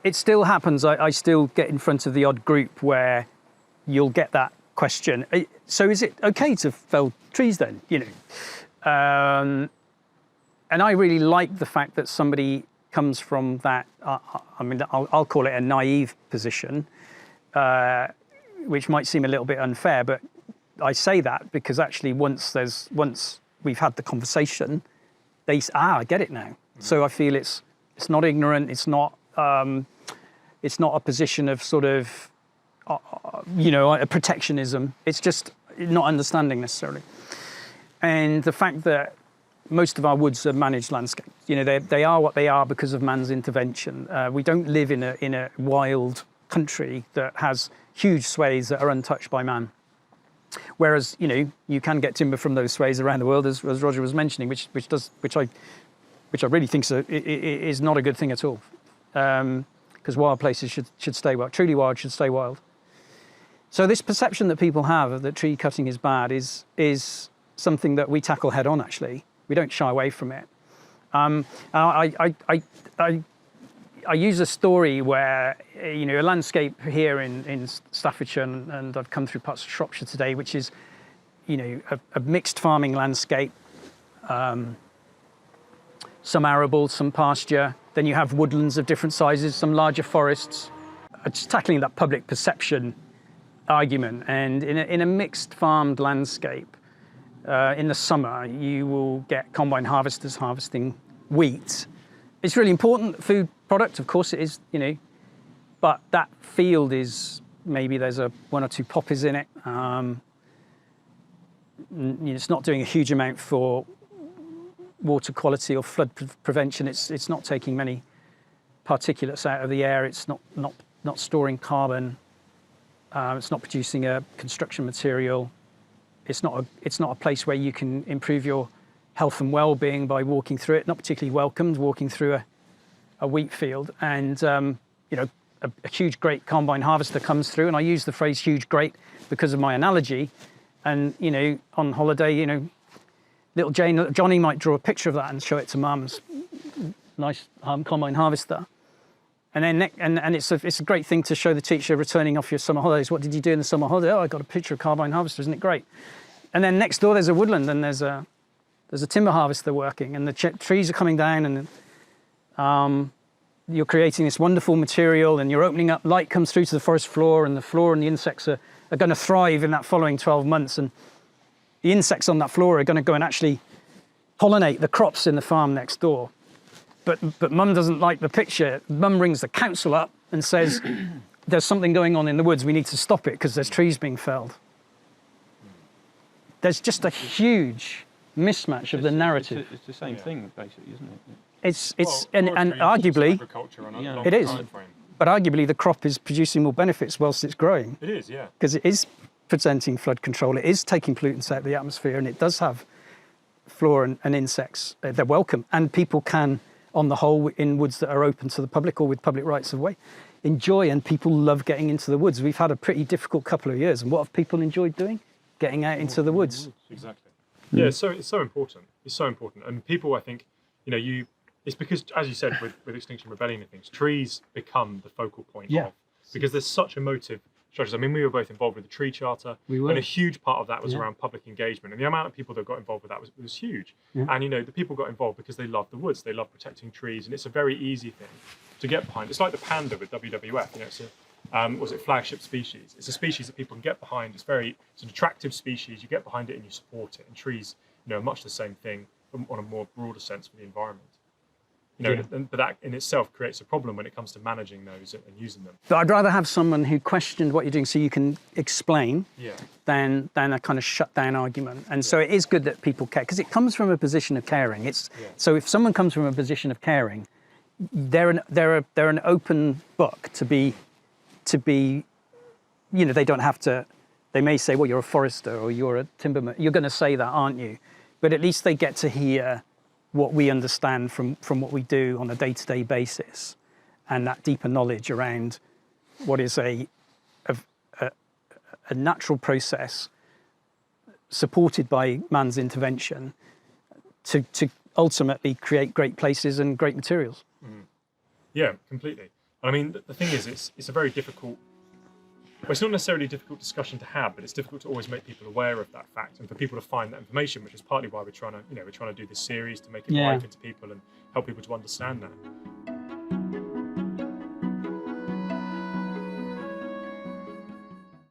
it still happens. I still get in front of the odd group where you'll get that question. So is it okay to fell trees then? And I really like the fact that somebody comes from that. I'll call it a naive position, which might seem a little bit unfair, but I say that because actually once we've had the conversation, they say, I get it now. So I feel it's not ignorant. It's not a position of sort of a protectionism. It's just not understanding necessarily. And the fact that most of our woods are managed landscapes. They are what they are because of man's intervention. We don't live in a wild country that has huge swathes that are untouched by man. Whereas you can get timber from those swathes around the world, as Roger was mentioning, which I really think is not a good thing at all. Because wild places should stay wild. Truly wild should stay wild. So this perception that people have that tree cutting is bad is something that we tackle head on. Actually, we don't shy away from it. I use a story where a landscape here in Staffordshire, and I've come through parts of Shropshire today, which is a mixed farming landscape. Some arable, some pasture. Then you have woodlands of different sizes, some larger forests. Just tackling that public perception argument. And in a mixed farmed landscape, in the summer, you will get combine harvesters harvesting wheat. It's really important food product, of course it is, but that field is, maybe there's one or two poppies in it. It's not doing a huge amount for water quality or flood prevention. It's not taking many particulates out of the air. It's not storing carbon. It's not producing a construction material. It's not a place where you can improve your health and well-being by walking through it. Not particularly welcomed walking through a wheat field. And a huge great combine harvester comes through, and I use the phrase huge great because of my analogy. And on holiday, little Johnny might draw a picture of that and show it to mum's nice combine harvester. And then and it's a great thing to show the teacher returning off your summer holidays. What did you do in the summer holiday? Oh, I got a picture of combine harvester. Isn't it great? And then next door there's a woodland, and there's a timber harvester working, and the trees are coming down, and you're creating this wonderful material, and you're opening up. Light comes through to the forest floor, and the insects are going to thrive in that following 12 months. And the insects on that floor are going to go and actually pollinate the crops in the farm next door. But Mum doesn't like the picture. Mum rings the council up and says, there's something going on in the woods, we need to stop it because there's trees being felled. There's just a huge mismatch of the narrative. It's the same thing, basically, isn't it? And arguably, it is. Frame. But arguably the crop is producing more benefits whilst it's growing. It is, yeah. Because it is presenting flood control, it is taking pollutants out of the atmosphere, and it does have flora and insects. They're welcome, and people can, on the whole, in woods that are open to the public or with public rights of way, enjoy, and people love getting into the woods. We've had a pretty difficult couple of years, and what have people enjoyed doing? Getting out into the woods. Exactly. Yeah, it's so important. It's so important. And people, I think, it's because, as you said, with Extinction Rebellion and things, trees become the focal point because there's such emotive structures. I mean, we were both involved with the tree charter, and a huge part of that was around public engagement, and the amount of people that got involved with that was huge. And the people got involved because they love the woods, they love protecting trees, and it's a very easy thing to get behind. It's like the panda with WWF. It's a flagship species. It's a species that people can get behind. It's an attractive species. You get behind it and you support it. And trees, are much the same thing on a more broader sense for the environment. But that in itself creates a problem when it comes to managing those and using them. But I'd rather have someone who questioned what you're doing so you can explain than a kind of shut down argument. And so it is good that people care, because it comes from a position of caring. So if someone comes from a position of caring, they're an open book to be, they don't have to, they may say, well, you're a forester or you're a timberman. You're going to say that, aren't you? But at least they get to hear what we understand from what we do on a day-to-day basis, and that deeper knowledge around what is a natural process supported by man's intervention to ultimately create great places and great materials. Yeah, completely. And I mean, the thing is, it's a very difficult. Well, it's not necessarily a difficult discussion to have, but it's difficult to always make people aware of that fact and for people to find that information, which is partly why we're trying to do this series to make it live into people and help people to understand that.